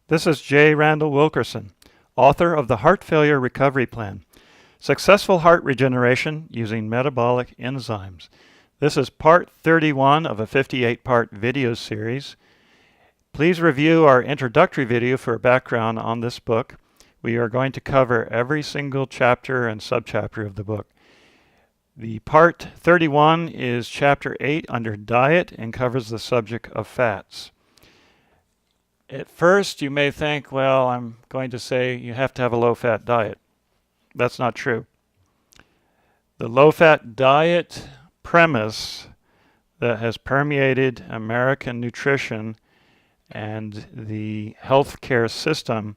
This is J. Randall Wilkerson, author of the Heart Failure Recovery Plan, Successful Heart Regeneration Using Metabolic Enzymes. This is part 31 of a 58-part video series. Please review our introductory video for a background on this book. We are going to cover every single chapter and subchapter of the book. The part 31 is chapter 8 under diet and covers the subject of fats. At first, you may think, well, I'm going to say you have to have a low-fat diet. That's not true. The low-fat diet premise that has permeated American nutrition and the healthcare system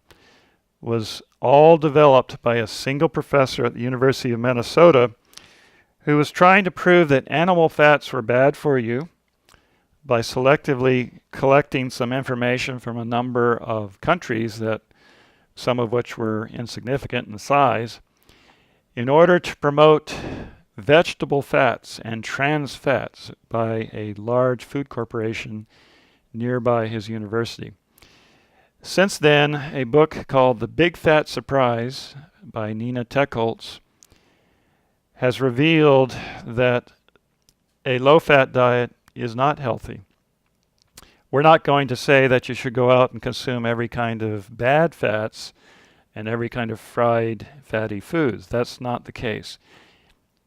was all developed by a single professor at the University of Minnesota who was trying to prove that animal fats were bad for you by selectively collecting some information from a number of countries, that some of which were insignificant in size, in order to promote vegetable fats and trans fats by a large food corporation nearby his university. Since then, a book called The Big Fat Surprise by Nina Techholz has revealed that a low-fat diet is not healthy. We're not going to say that you should go out and consume every kind of bad fats and every kind of fried fatty foods. That's not the case.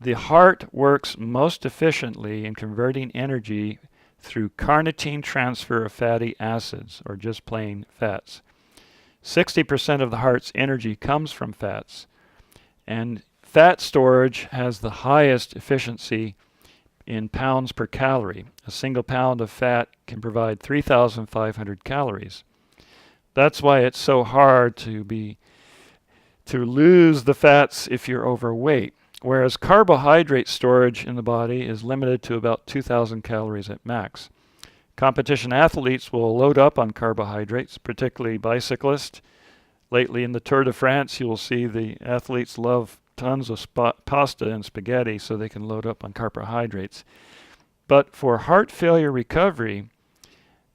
The heart works most efficiently in converting energy through carnitine transfer of fatty acids, or just plain fats. 60% of the heart's energy comes from fats, and fat storage has the highest efficiency in pounds per calorie. A single pound of fat can provide 3,500 calories. That's why it's so hard to lose the fats if you're overweight, whereas carbohydrate storage in the body is limited to about 2,000 calories at max. Competition athletes will load up on carbohydrates, particularly bicyclists. Lately in the Tour de France, you will see the athletes love tons of pasta and spaghetti so they can load up on carbohydrates. But for heart failure recovery,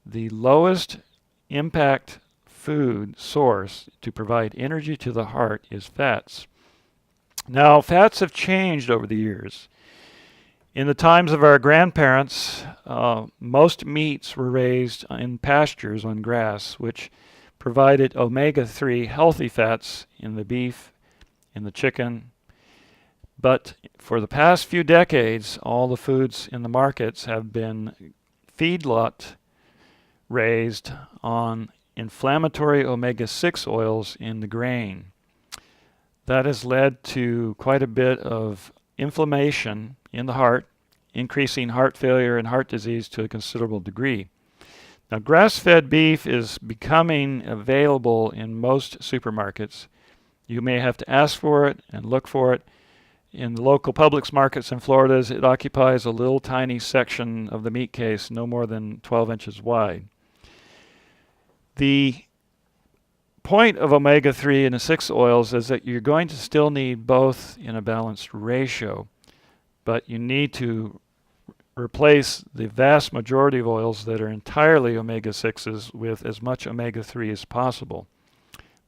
the lowest impact food source to provide energy to the heart is fats. Now, fats have changed over the years. In the times of our grandparents, most meats were raised in pastures on grass, which provided omega-3 healthy fats in the beef, in the chicken. But for the past few decades, all the foods in the markets have been feedlot raised on inflammatory omega-6 oils in the grain. That has led to quite a bit of inflammation in the heart, increasing heart failure and heart disease to a considerable degree. Now, grass-fed beef is becoming available in most supermarkets. You may have to ask for it and look for it. In the local Publix markets in Florida, it occupies a little tiny section of the meat case, no more than 12 inches wide. The point of omega-3 and the 6 oils is that you're going to still need both in a balanced ratio, but you need to replace the vast majority of oils that are entirely omega-6s with as much omega-3 as possible.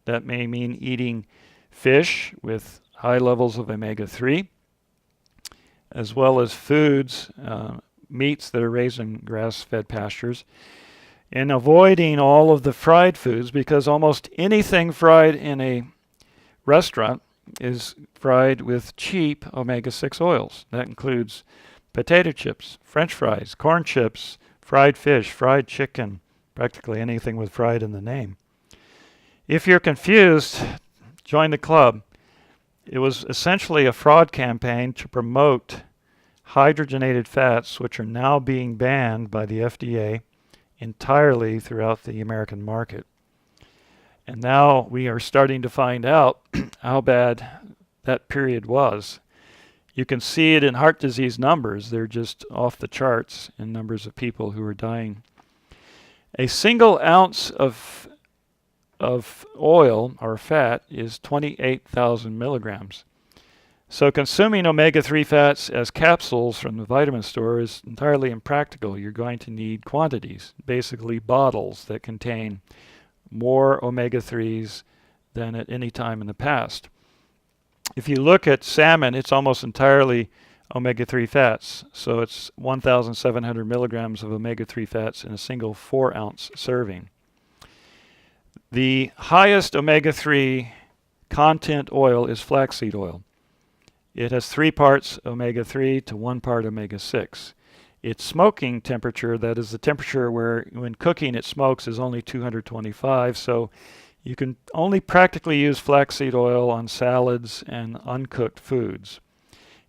That may mean eating fish with high levels of omega-3, as well as foods, meats that are raised in grass-fed pastures, and avoiding all of the fried foods, because almost anything fried in a restaurant is fried with cheap omega-6 oils. That includes potato chips, French fries, corn chips, fried fish, fried chicken, practically anything with fried in the name. If you're confused, join the club. It was essentially a fraud campaign to promote hydrogenated fats, which are now being banned by the FDA entirely throughout the American market. And now we are starting to find out how bad that period was. You can see it in heart disease numbers. They're just off the charts in numbers of people who are dying. A single ounce of oil or fat is 28,000 milligrams. So consuming omega-3 fats as capsules from the vitamin store is entirely impractical. You're going to need quantities, basically bottles that contain more omega-3s than at any time in the past. If you look at salmon, it's almost entirely omega-3 fats. So it's 1,700 milligrams of omega-3 fats in a single 4-ounce serving. The highest omega-3 content oil is flaxseed oil. It has 3 parts omega-3 to 1 part omega-6. Its smoking temperature, that is the temperature where when cooking it smokes, is only 225, so you can only practically use flaxseed oil on salads and uncooked foods.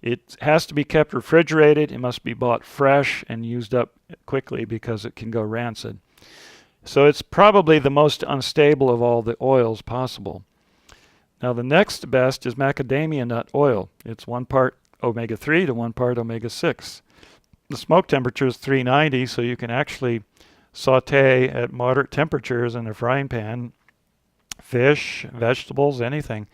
It has to be kept refrigerated. It must be bought fresh and used up quickly because it can go rancid. So it's probably the most unstable of all the oils possible. Now the next best is macadamia nut oil. It's 1 part omega-3 to 1 part omega-6. The smoke temperature is 390, so you can actually saute at moderate temperatures in a frying pan, fish, vegetables, anything.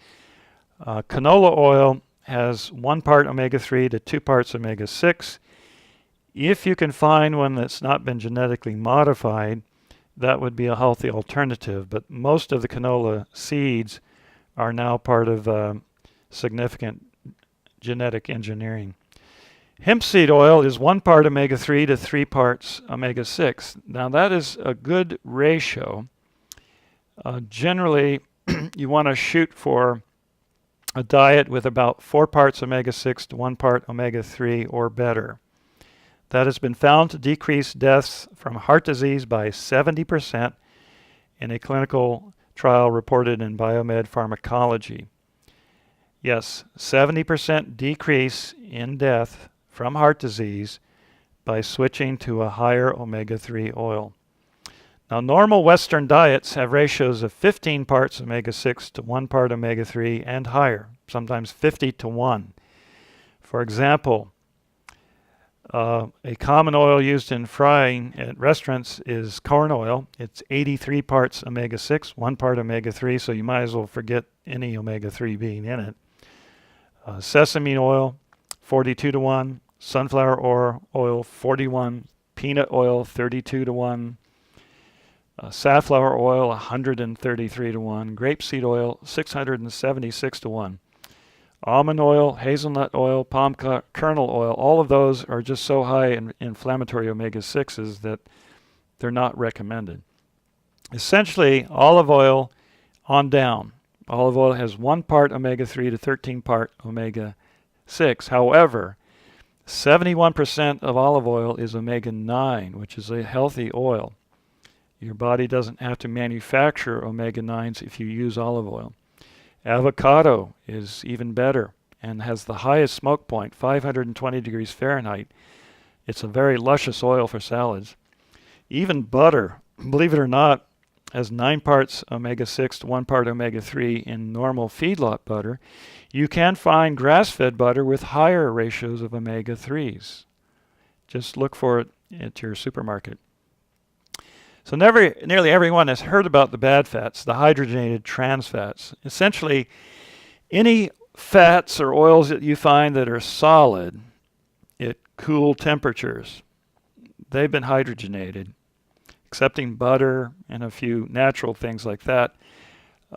Canola oil has 1 part omega-3 to 2 parts omega-6. If you can find one that's not been genetically modified, that would be a healthy alternative, but most of the canola seeds are now part of significant genetic engineering. Hemp seed oil is 1 part omega-3 to 3 parts omega-6. Now that is a good ratio. Generally, you want to shoot for a diet with about 4 parts omega-6 to 1 part omega-3 or better. That has been found to decrease deaths from heart disease by 70% in a clinical trial reported in Biomed Pharmacology. Yes, 70% decrease in death from heart disease by switching to a higher omega-3 oil. Now, normal Western diets have ratios of 15 parts omega-6 to 1 part omega-3 and higher, sometimes 50 to 1. For example, a common oil used in frying at restaurants is corn oil. It's 83 parts omega-6, 1 part omega-3, so you might as well forget any omega-3 being in it. Sesame oil, 42 to 1. Sunflower oil, 41. Peanut oil, 32 to 1. Safflower oil, 133 to 1. Grapeseed oil, 676 to 1. Almond oil, hazelnut oil, palm kernel oil, all of those are just so high in inflammatory omega-6s that they're not recommended. Essentially, olive oil on down. Olive oil has 1 part omega-3 to 13 part omega-6. However, 71% of olive oil is omega-9, which is a healthy oil. Your body doesn't have to manufacture omega-9s if you use olive oil. Avocado is even better and has the highest smoke point, 520 degrees Fahrenheit. It's a very luscious oil for salads. Even butter, believe it or not, has 9 parts omega-6 to 1 part omega-3 in normal feedlot butter. You can find grass-fed butter with higher ratios of omega-3s. Just look for it at your supermarket. So nearly everyone has heard about the bad fats, the hydrogenated trans fats. Essentially, any fats or oils that you find that are solid at cool temperatures, they've been hydrogenated, excepting butter and a few natural things like that.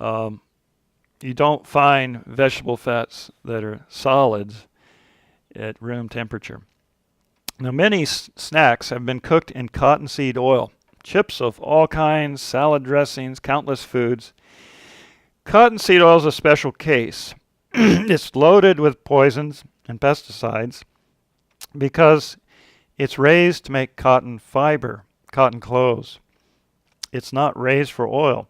You don't find vegetable fats that are solids at room temperature. Now, many snacks have been cooked in cottonseed oil. Chips of all kinds, salad dressings, countless foods. Cottonseed oil is a special case. It's loaded with poisons and pesticides because it's raised to make cotton fiber, cotton clothes. It's not raised for oil.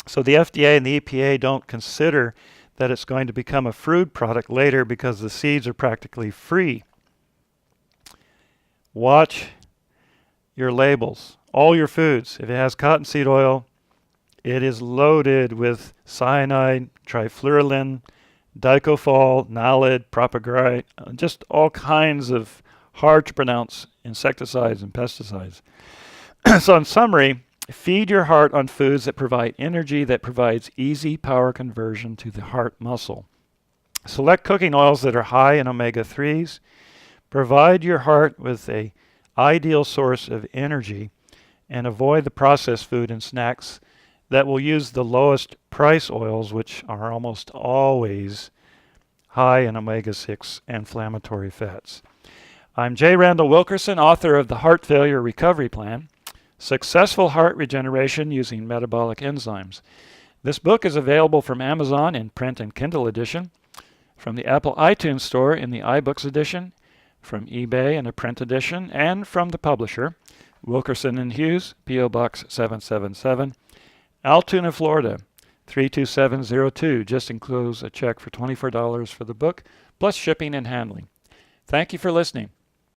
So the FDA and the EPA don't consider that it's going to become a food product later because the seeds are practically free. Watch your labels. All your foods, if it has cottonseed oil, it is loaded with cyanide, trifluralin, dicofol, nalid, propagate, just all kinds of hard to pronounce insecticides and pesticides. So in summary, feed your heart on foods that provide energy that provides easy power conversion to the heart muscle. Select cooking oils that are high in omega-3s. Provide your heart with an ideal source of energy and avoid the processed food and snacks that will use the lowest price oils, which are almost always high in omega-6 inflammatory fats. I'm J. Randall Wilkerson, author of the Heart Failure Recovery Plan, Successful Heart Regeneration Using Metabolic Enzymes. This book is available from Amazon in print and Kindle edition, from the Apple iTunes Store in the iBooks edition, from eBay in a print edition, and from the publisher, Wilkerson & Hughes, P.O. Box 777, Altoona, Florida, 32702. Just enclose a check for $24 for the book, plus shipping and handling. Thank you for listening.